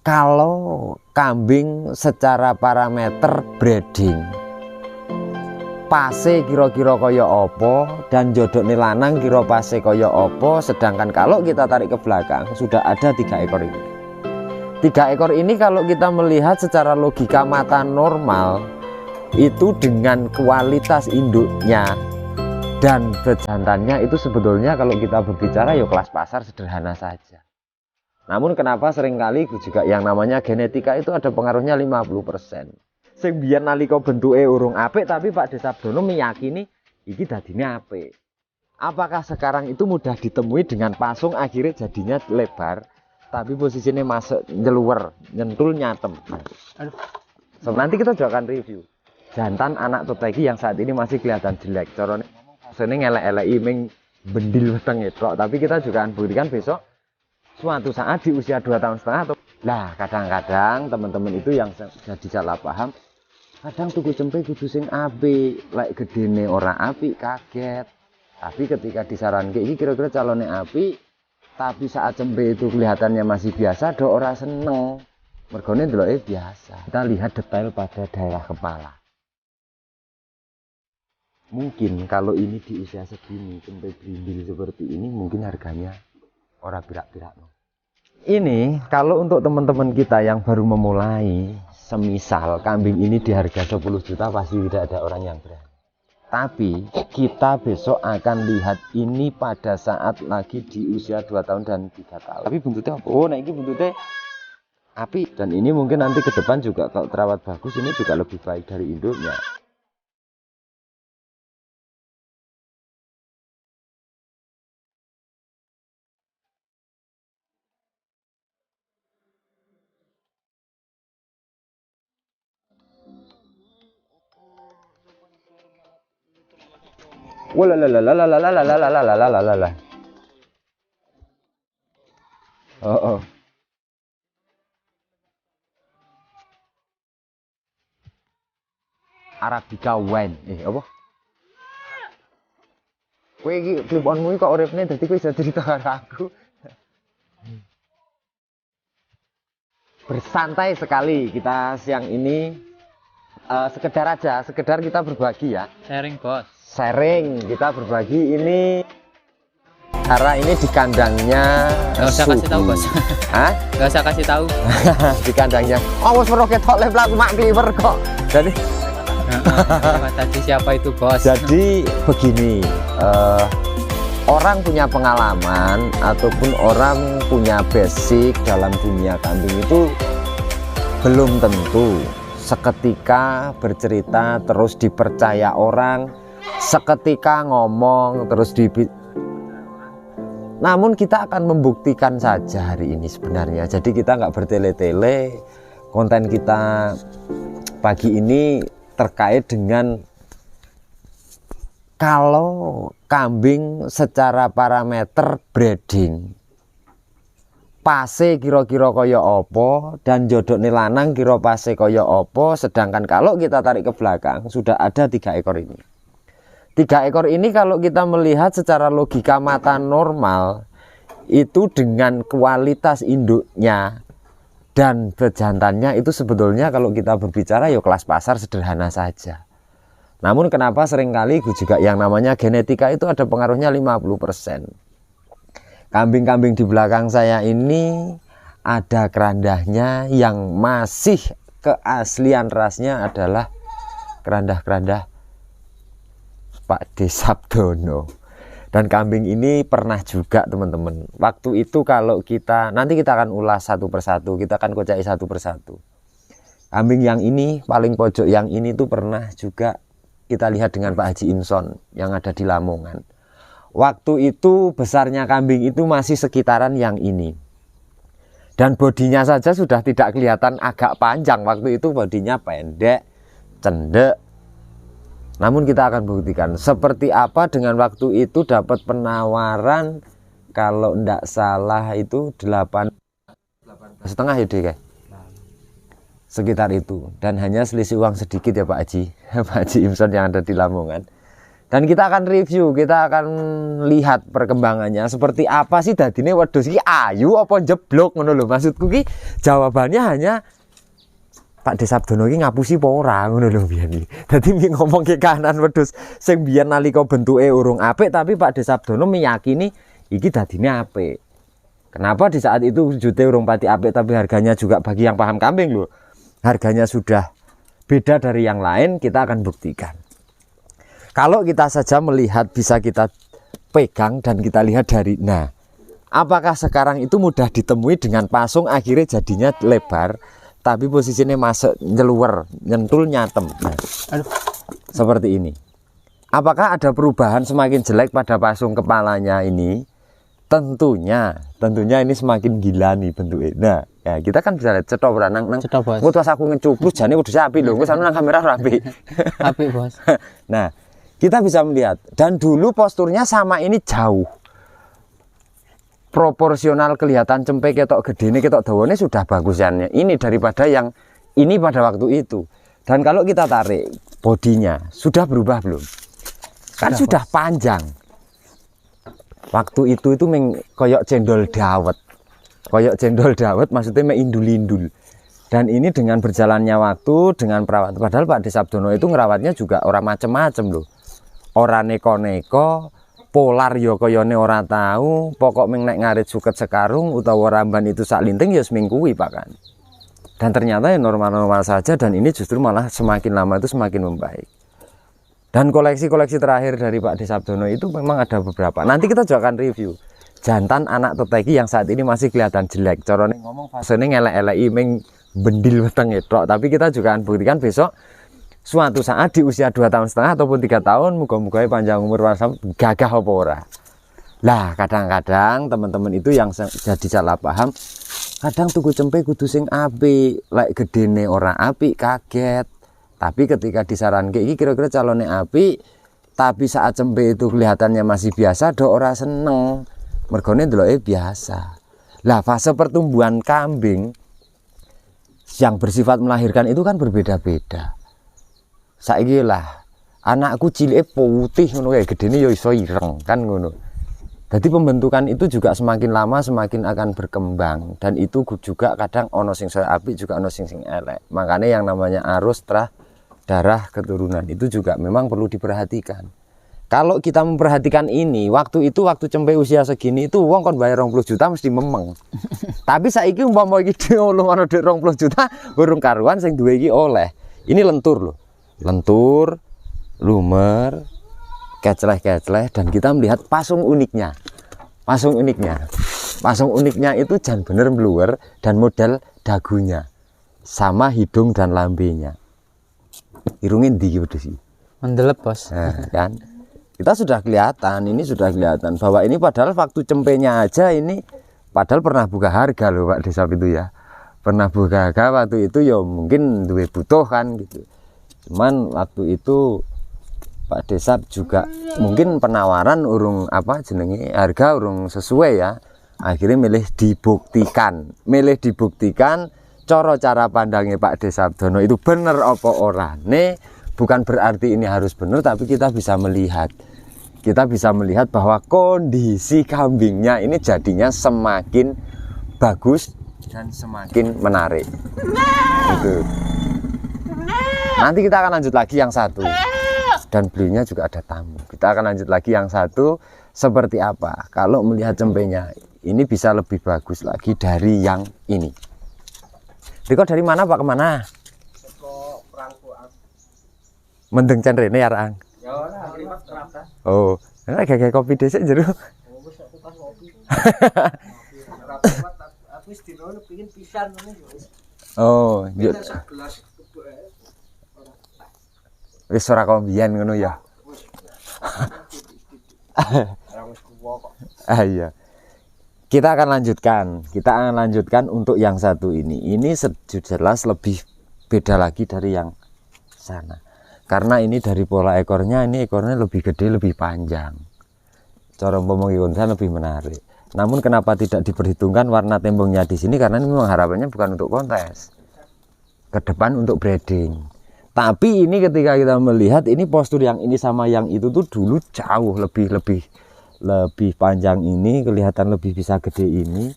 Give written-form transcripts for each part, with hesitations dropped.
Kalau kambing secara parameter breeding pase kira-kira kaya apa dan jodokne lanang kira pase kaya apa, sedangkan kalau kita tarik ke belakang sudah ada 3 ekor ini. 3 ekor ini kalau kita melihat secara logika mata normal itu dengan kualitas induknya dan bejantannya itu sebetulnya kalau kita berbicara ya kelas pasar sederhana saja. Namun kenapa seringkali juga yang namanya genetika itu ada pengaruhnya 50%. Sing biyen nalika bentuke urung apik tapi Pak Desabdono meyakini iki dadine apik. Apakah sekarang itu mudah ditemui dengan pasung akhirnya jadinya lebar tapi posisinya masuk nyeluwer, nyentul, nyatem. So, nanti kita juga akan review jantan anak toteki yang saat ini masih kelihatan jelek. Carane sene ngelek-eleki ming bendil weteng itu, tapi kita juga akan buktikan besok suatu saat di usia 2,5 tahun atau lah kadang-kadang teman-teman itu yang jadi salah paham, kadang tuku cempe kudu sing apik, lek gedene ora apik kaget. Tapi ketika disaranke iki kira-kira calone apik, tapi saat cempe itu kelihatannya masih biasa, do ora seneng. Mergone ndeloke biasa. Kita lihat detail pada daerah kepala. Mungkin kalau ini di usia segini cempe brindil seperti ini mungkin harganya ora pirak-pirak. Ini kalau untuk teman-teman kita yang baru memulai, semisal kambing ini di harga 10 juta pasti tidak ada orang yang berani. Tapi kita besok akan lihat ini pada saat lagi di usia 2 tahun dan 3 tahun. Tapi buntutnya apa? Oh, nah ini buntutnya api. Dan ini mungkin nanti ke depan juga kalau terawat bagus ini juga lebih baik dari induknya. Walalalalalalalalalalalalalalala. Oh. Arabica wine. Apa? Kowe iki kliponmu kok uripne dadi kowe iso cerita karo aku. Bersantai sekali kita siang ini. Sekedar kita berbagi ya. Sharing, Bos. Sharing, kita berbagi ini karena ini di kandangnya. Gak usah kasih tahu, Bos. Hah? Gak usah kasih tahu. Di kandangnya. Oh, wis meroket tok lep laku mak kliwer kok. Jadi tadi siapa itu, Bos? Jadi begini, orang punya pengalaman ataupun orang punya basic dalam dunia kambing itu belum tentu seketika bercerita terus dipercaya orang, seketika ngomong terus namun kita akan membuktikan saja hari ini sebenarnya. Jadi kita nggak bertele-tele. Konten kita pagi ini terkait dengan kalau kambing secara parameter breeding pase kira-kira kaya apa dan jodokne lanang kira pase kaya apa, sedangkan kalau kita tarik ke belakang sudah ada 3 ekor ini. 3 ekor ini kalau kita melihat secara logika mata normal itu dengan kualitas induknya dan bejantannya itu sebetulnya kalau kita berbicara ya kelas pasar sederhana saja. Namun kenapa seringkali juga yang namanya genetika itu ada pengaruhnya 50%. Kambing-kambing di belakang saya ini ada kerandahnya yang masih keaslian rasnya adalah kerandah-kerandah Pak Desabdono. Dan kambing ini pernah juga teman-teman. Waktu itu kalau kita, nanti kita akan ulas satu persatu, kita akan kocai satu persatu. Kambing yang ini, paling pojok yang ini tuh pernah juga kita lihat dengan Pak Haji Inson yang ada di Lamongan. Waktu itu besarnya kambing itu masih sekitaran yang ini. Dan bodinya saja sudah tidak kelihatan agak panjang. Waktu itu bodinya pendek, cendek. Namun kita akan buktikan seperti apa dengan waktu itu dapat penawaran kalau tidak salah itu 8,5 ya deh, sekitar itu. Dan hanya selisih uang sedikit ya Pak Haji. Pak Haji Imson yang ada di Lamongan. Dan kita akan review, kita akan lihat perkembangannya seperti apa sih dadine wedhus iki ayu apa jeblok ngono lho. Maksudku ki jawabannya hanya Pak Desabdono iki ngapusi apa ora ngono lho biyen iki. Dadi ngomong ke kahanan wedhus sing biyen nalika bentuke urung apik tapi Pak Desabdono meyakini iki dadine apik. Kenapa di saat itu wujudnya urung pati apik tapi harganya juga bagi yang paham kambing lho. Harganya sudah beda dari yang lain, kita akan buktikan. Kalau kita saja melihat bisa kita pegang dan kita lihat dari apakah sekarang itu mudah ditemui dengan pasung akhirnya jadinya lebar tapi posisinya masuk nyeluwer, nyentul, nyatem. Seperti ini. Apakah ada perubahan semakin jelek pada pasung kepalanya ini? Tentunya ini semakin gila nih bentuknya. Ya kita kan bisa lihat cetok beranang nang. Cetok, Bos. Ngutus aku ngecuplus jane wedhus api lho, wis nang kamera rapi. Apik, Bos. Nah, kita bisa melihat dan dulu posturnya sama ini jauh. Proporsional kelihatan cempe ketok gedene ketok dawane sudah bagusannya. Ini daripada yang ini pada waktu itu. Dan kalau kita tarik bodinya sudah berubah belum? Kan sudah panjang. Waktu itu koyok cendol dawet. Koyok cendol dawet maksudnya meindul-indul. Dan ini dengan berjalannya waktu, dengan perawatan. Padahal Pak Desabdono itu ngerawatnya juga orang macem-macem loh. Orang neko-neko, polar yo koyone ora tahu, pokok nek ngarit suket sekarung utawa ramban itu sak linting ya semingguwi Pak kan. Dan ternyata ya normal-normal saja dan ini justru malah semakin lama itu semakin membaik. Dan koleksi-koleksi terakhir dari Pak Desabdono itu memang ada beberapa. Nanti kita juga akan review jantan anak teteki yang saat ini masih kelihatan jelek. Corone ngomong fasene ngelek-eleki ming bendil weteng etok, tapi kita juga akan buktikan besok suatu saat di usia 2,5 tahun ataupun 3 tahun muga-muga panjang umur gagah apa ora. Lah kadang-kadang teman-teman itu yang jadi salah paham, kadang tuku cempe kudu sing apik, lek gedene ora apik kaget. Tapi ketika disaranke iki kira-kira calone apik, tapi saat cempe itu kelihatannya masih biasa, do ora seneng. Mergone ndeloke biasa. Lah fase pertumbuhan kambing yang bersifat melahirkan itu kan berbeda-beda. Saiki lah anakku cilike putih ngono kae gedene ya iso ireng kan ngono. Jadi pembentukan itu juga semakin lama semakin akan berkembang dan itu juga kadang ono sing saya apik juga ono sing elek. Makanya yang namanya arus darah keturunan itu juga memang perlu diperhatikan. Kalau kita memperhatikan ini, waktu cempe usia segini itu wong kon bayar 20 juta mesti memeng. Tapi saiki umpama iki ono dhuwit 20 juta burung karuan sing duwe iki oleh. Ini lentur loh. Lentur, lumer, kecleh-kecleh dan kita melihat pasung uniknya. Pasung uniknya itu jan bener bluwer dan model dagunya sama hidung dan lambenya. Irungin ndi wedhus iki? Mendelep, Bos. Nah, kan? Kita sudah kelihatan, ini sudah kelihatan bahwa ini padahal waktu cempenya aja ini padahal pernah buka harga loh Pak Desab itu ya. Pernah buka harga waktu itu ya mungkin duwe butuh kan gitu. Cuman waktu itu Pak Desab juga mungkin penawaran urung harga urung sesuai ya. Akhirnya milih dibuktikan cara pandangnya Pak Desabdono itu bener apa ora. Bukan berarti ini harus benar tapi kita bisa melihat bahwa kondisi kambingnya ini jadinya semakin bagus dan semakin menarik. Itu. Nanti kita akan lanjut lagi yang satu dan beliaunya juga ada tamu. Kita akan lanjut lagi yang satu seperti apa kalau melihat cempenya ini bisa lebih bagus lagi dari yang ini. Riko dari mana Pak kemana? Mendeng cen rene ya Rang. Ya ora liwat kerata. Oh, nek gak kopi dhisik jero. Oh wis aku pas kopi. Aku wis dino pengin pisan ngene yo wis. Oh, yo. Sak gelas kebek. Wis ora kok mbiyen ngono ya. Wis kuwo kok. Iya. Kita akan lanjutkan untuk yang satu ini. Ini jelas lebih beda lagi dari yang sana. Karena ini dari pola ekornya, ini ekornya lebih gede, lebih panjang. Cara ngomong lebih menarik. Namun kenapa tidak diperhitungkan warna tembongnya di sini? Karena ini memang harapannya bukan untuk kontes. Ke depan untuk breeding. Tapi ini ketika kita melihat ini postur yang ini sama yang itu tuh dulu jauh lebih panjang ini, kelihatan lebih bisa gede ini.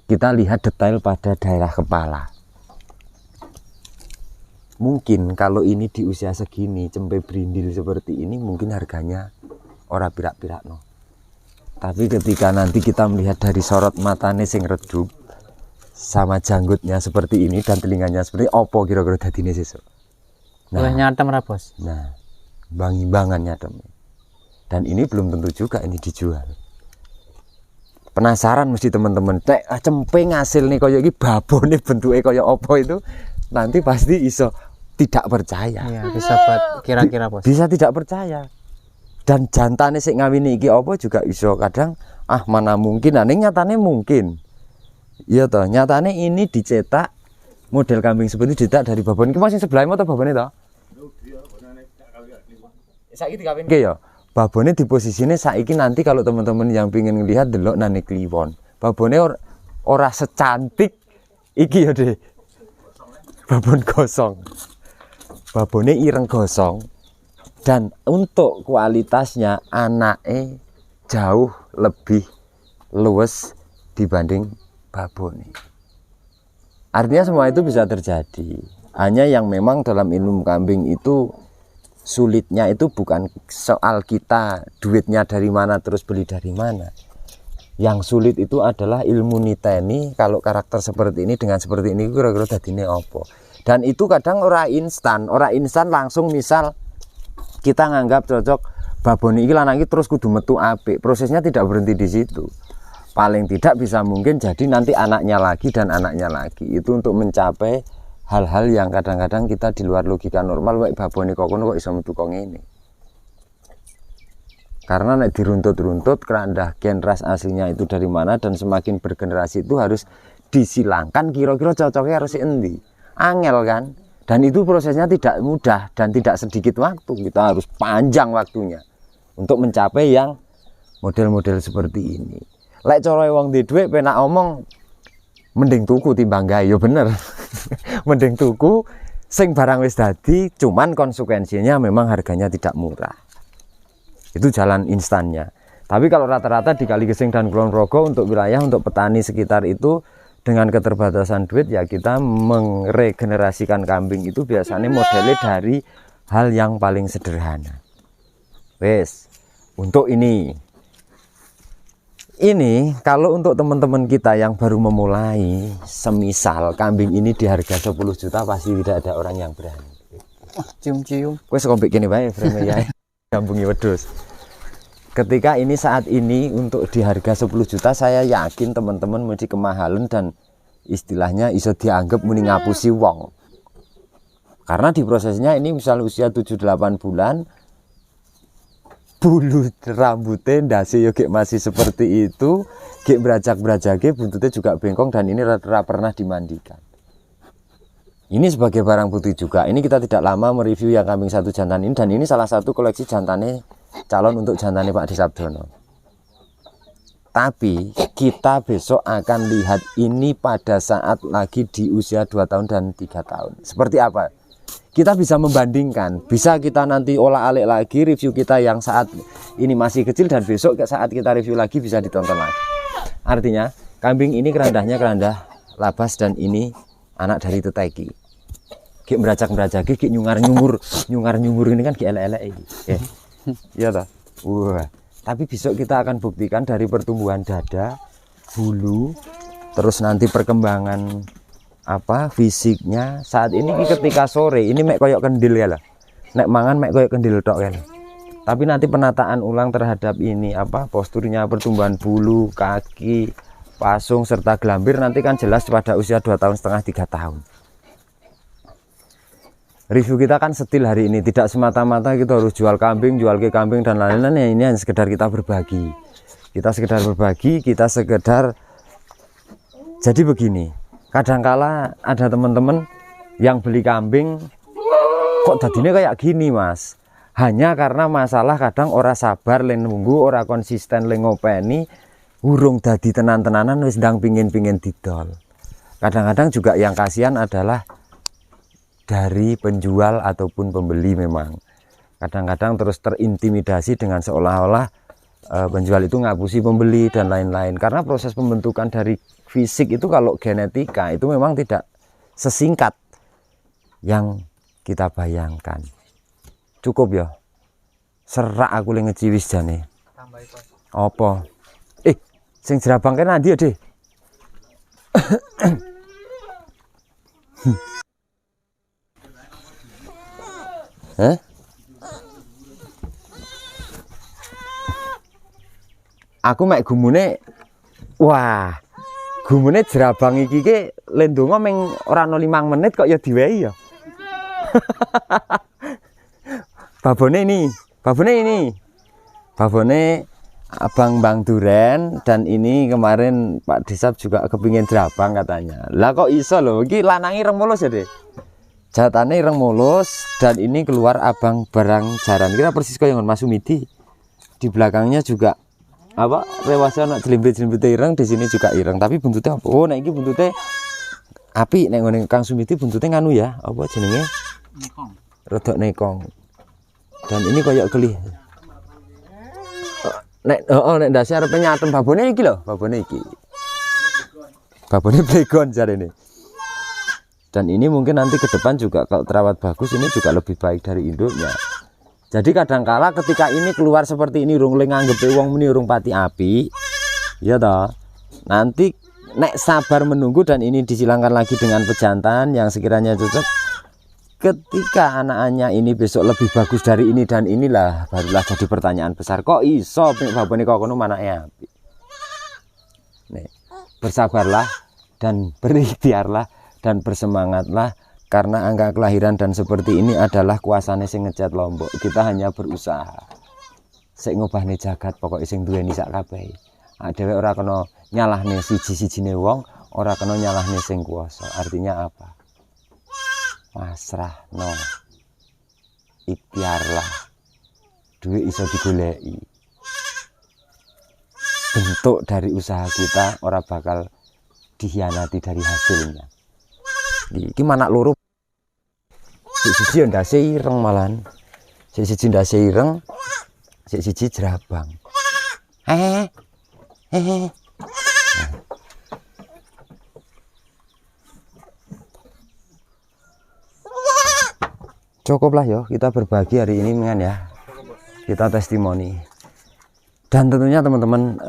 Kita lihat detail pada daerah kepala. Mungkin kalau ini di usia segini cempe brindil seperti ini mungkin harganya ora pirak-pirak no. Tapi ketika nanti kita melihat dari sorot matanya sing redup sama janggutnya seperti ini dan telinganya seperti opo kira-kira dadine sesuk. Boleh nyatem ra, Bos? Nah, bang-imbangan nyatem. Dan ini belum tentu juga ini dijual. Penasaran mesti teman-teman, cempe ngasil nih kaya iki babone bentuke kaya apa itu, nanti pasti iso tidak percaya. Iya, bisa buat kira-kira, Bos. Bisa tidak percaya. Dan jantane sik ngawini iki apa juga iso kadang mana mungkin, ning nyatane mungkin. Iya toh, nyatane ini dicetak model kambing seperti itu dicetak dari babon iki masih sebelah motor babone toh. Saiki dikawinke ya. Babone di posisine saiki nanti kalau teman-teman yang pingin ngelihat delok nane kliwon. Babone ora secantik iki ya, Dek. Babon gosong. Babone ireng gosong. Dan untuk kualitasnya anake jauh lebih luwes dibanding babone. Artinya semua itu bisa terjadi. Hanya yang memang dalam ilmu kambing itu sulitnya itu bukan soal kita duitnya dari mana terus beli dari mana. Yang sulit itu adalah ilmu niteni kalau karakter seperti ini dengan seperti ini kira-kira dadine apa. Dan itu kadang ora instan langsung misal kita nganggap cocok babon iki lanang iki terus kudu metu apik. Prosesnya tidak berhenti di situ. Paling tidak bisa mungkin jadi nanti anaknya lagi dan anaknya lagi. Itu untuk mencapai hal-hal yang kadang-kadang kita di luar logika normal. Wek babone kok kono kok iso metu kok ngene. Karena nek diruntut-runtut kerandah gen ras aslinya itu dari mana dan semakin bergenerasi itu harus disilangkan kira-kira cocoknya harus endi. Angel kan? Dan itu prosesnya tidak mudah dan tidak sedikit waktu. Kita harus panjang waktunya untuk mencapai yang model-model seperti ini. Lek cara wong duwe dhuwit penak omong mending tuku timbang gawe, ya bener. Mending tuku sing barang wis dadi, cuman konsekuensinya memang harganya tidak murah. Itu jalan instannya. Tapi kalau rata-rata di Kali Gesing dan Kulon Progo untuk wilayah untuk petani sekitar itu dengan keterbatasan duit ya kita meregenerasikan kambing itu biasanya modelnya dari hal yang paling sederhana. Wes, untuk ini kalau untuk teman-teman kita yang baru memulai, semisal kambing ini di harga 10 juta pasti tidak ada orang yang berani. Cium-cium. Kowe sekompik kene wae frame ya. Gambungi wedhus. Ketika ini saat ini untuk di harga 10 juta saya yakin teman-teman mesti kemahalan dan istilahnya iso dianggap muni ngapusi wong. Karena di prosesnya ini misal usia 7-8 bulan bulu rambutnya ndase yo gek masih seperti itu, gek berajak-berajake buntutnya juga bengkong dan ini pernah dimandikan. Ini sebagai barang bukti juga. Ini kita tidak lama mereview yang kambing satu jantan ini dan ini salah satu koleksi jantannya calon untuk jantannya Pak Disabdono. Tapi kita besok akan lihat ini pada saat lagi di usia 2 tahun dan 3 tahun. Seperti apa? Kita bisa membandingkan, bisa kita nanti olah alik lagi review kita yang saat ini masih kecil dan besok saat kita review lagi bisa ditonton lagi. Artinya kambing ini kerandahnya kerandah labas dan ini anak dari teteki. Gek beracak-beracak, gek nyungar-nyungur ini kan gek elek-elek iki. Iya toh? Wah. Tapi besok kita akan buktikan dari pertumbuhan dada, bulu, terus nanti perkembangan fisiknya saat ini ketika sore ini mek koyok kendil ya lah. Nek mangan mek koyok kendil tok ya. Tapi nanti penataan ulang terhadap ini posturnya, pertumbuhan bulu, kaki, pasung serta gelambir nanti kan jelas pada usia 2,5 tahun 3 tahun. Review kita kan setil hari ini, tidak semata-mata kita harus jual kambing, jual ke kambing dan lain-lain ya. Ini hanya sekedar kita berbagi. Kita sekedar berbagi, kita sekedar jadi begini. Kadangkala ada teman-teman yang beli kambing kok tadinya kayak gini mas, hanya karena masalah kadang ora sabar le nunggu, ora konsisten le ngopeni, urung dadi tenan-tenanan wis ndang pingin-pingin didol. Kadang-kadang juga yang kasihan adalah dari penjual ataupun pembeli. Memang kadang-kadang terus terintimidasi dengan seolah-olah penjual itu ngapusi pembeli dan lain-lain, karena proses pembentukan dari fisik itu kalau genetika itu memang tidak sesingkat yang kita bayangkan. Cukup ya, serak aku le ngeciwis jane. Tambahi Bos. Apa? Sing jerabang kene ndi ya, Dik? Hah? Aku mek gumune, wah, gumune jerabang iki ke le ndonga ming ora ana 5 menit kok ya diwehi ya. Babone ini, babone Abang Bang Duren, dan ini kemarin Pak Disap juga kepingin jerabang katanya. Lah kok iso lho, iki lanangi ireng mulus ya, Dek. Jatane ireng mulus, dan ini keluar abang barang jaran. Kira persis kaya Mas Sumidi. Di belakangnya juga apa? Rewase ana jelimbit-jelimbit ireng, di sini juga ireng, tapi buntutnya apa? Oh, nek iki buntute apik, nek ngene Kang Sumidi buntute nganu ya, apa jenenge? Nekong. Rodok nekong. Dan ini koyok geli. Nek ndase arepe nyatem babone iki lho, babone iki. Babone blegon jarene. Dan ini mungkin nanti ke depan juga kalau terawat bagus ini juga lebih baik dari induknya. Jadi kadangkala ketika ini keluar seperti ini urung le nganggepe wong muni urung pati api. Ya toh. Nanti nek sabar menunggu dan ini disilangkan lagi dengan pejantan yang sekiranya cocok. Ketika anak-anaknya ini besok lebih bagus dari ini dan inilah barulah jadi pertanyaan besar. Kok iso babone kok kono manake apik. Nih, bersabarlah dan berikhtiarlah dan bersemangatlah, karena angka kelahiran dan seperti ini adalah kuasane sing ngecat Lombok. Kita hanya berusaha. Sik ngubahne jagat pokoke sing duweni sak kabeh. Dhewe ora kena nyalahne siji-sijine wong, ora kena nyalahne sing kuwasa. Artinya apa? Masrah no, ikhtiarlah, duit iso digoleki. Bentuk dari usaha kita ora bakal dikhianati dari hasilnya. Iki manak loro, siji ndase ireng malan, siji ndase ireng, siji jerabang. Cukuplah ya kita berbagi hari ini dengan ya, kita testimoni. Dan tentunya teman-teman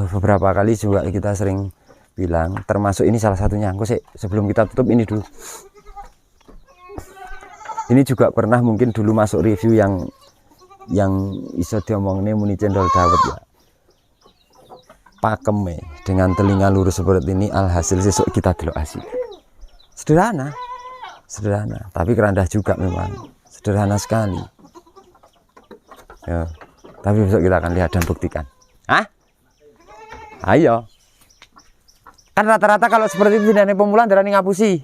beberapa kali juga kita sering bilang, termasuk ini salah satunya. Aku sih sebelum kita tutup ini dulu, ini juga pernah mungkin dulu masuk review yang iso diomongne muni cendol dawet ya. Pakeme dengan telinga lurus seperti ini, alhasil sesuk kita delok hasil. Sederhana, tapi kerendah juga memang, sederhana sekali ya, tapi besok kita akan lihat dan buktikan. Ayo, kan rata-rata kalau seperti itu tidak pemulaan darani ngapusi.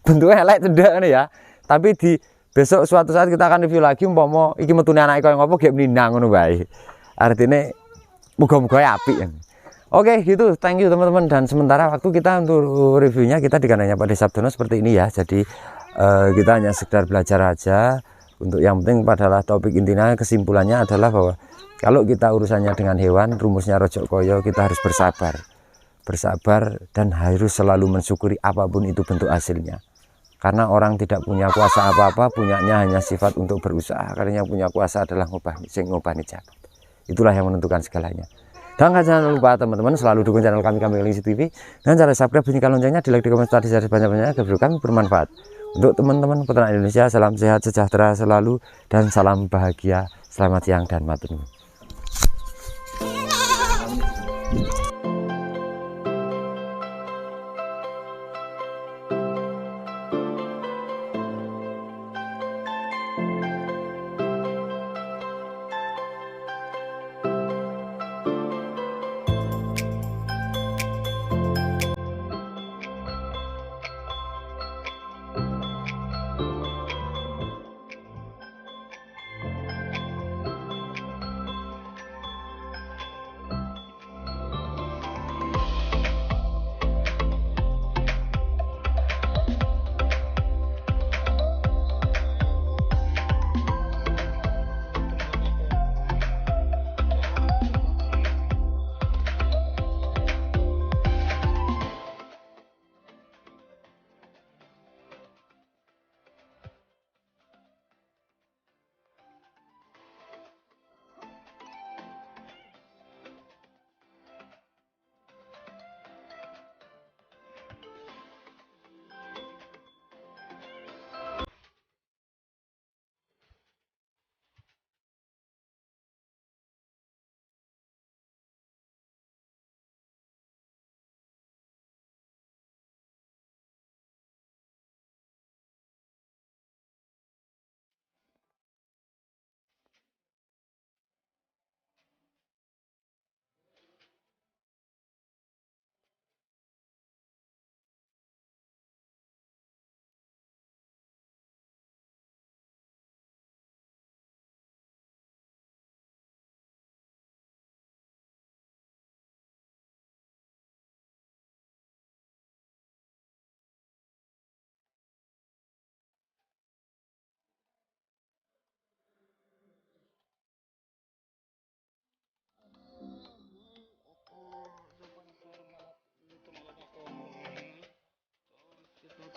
Bentuknya elek cendek ya, tapi di besok suatu saat kita akan review lagi, umpama iki metune anake koyo ngopo gek menindang ngono wae, artine muga-muga apik ya. Oke gitu, thank you teman-teman. Dan sementara waktu kita untuk reviewnya kita di kandangnya Pak Sabdono seperti ini ya. Jadi kita hanya sekedar belajar aja. Untuk yang penting adalah topik intinya, kesimpulannya adalah bahwa kalau kita urusannya dengan hewan, rumusnya Rojok Koyo, kita harus bersabar dan harus selalu mensyukuri apapun itu bentuk hasilnya. Karena orang tidak punya kuasa apa-apa, punyanya hanya sifat untuk berusaha. Karena yang punya kuasa adalah ngobani jabat. Itulah yang menentukan segalanya. Dan jangan lupa teman-teman selalu dukung channel kami Kelinci TV dengan cara subscribe, bunyikan loncengnya, di like, di komen, di share banyak-banyak agar video kami bermanfaat untuk teman-teman peternak Indonesia. Salam sehat sejahtera selalu dan salam bahagia. Selamat siang dan matur nuwun.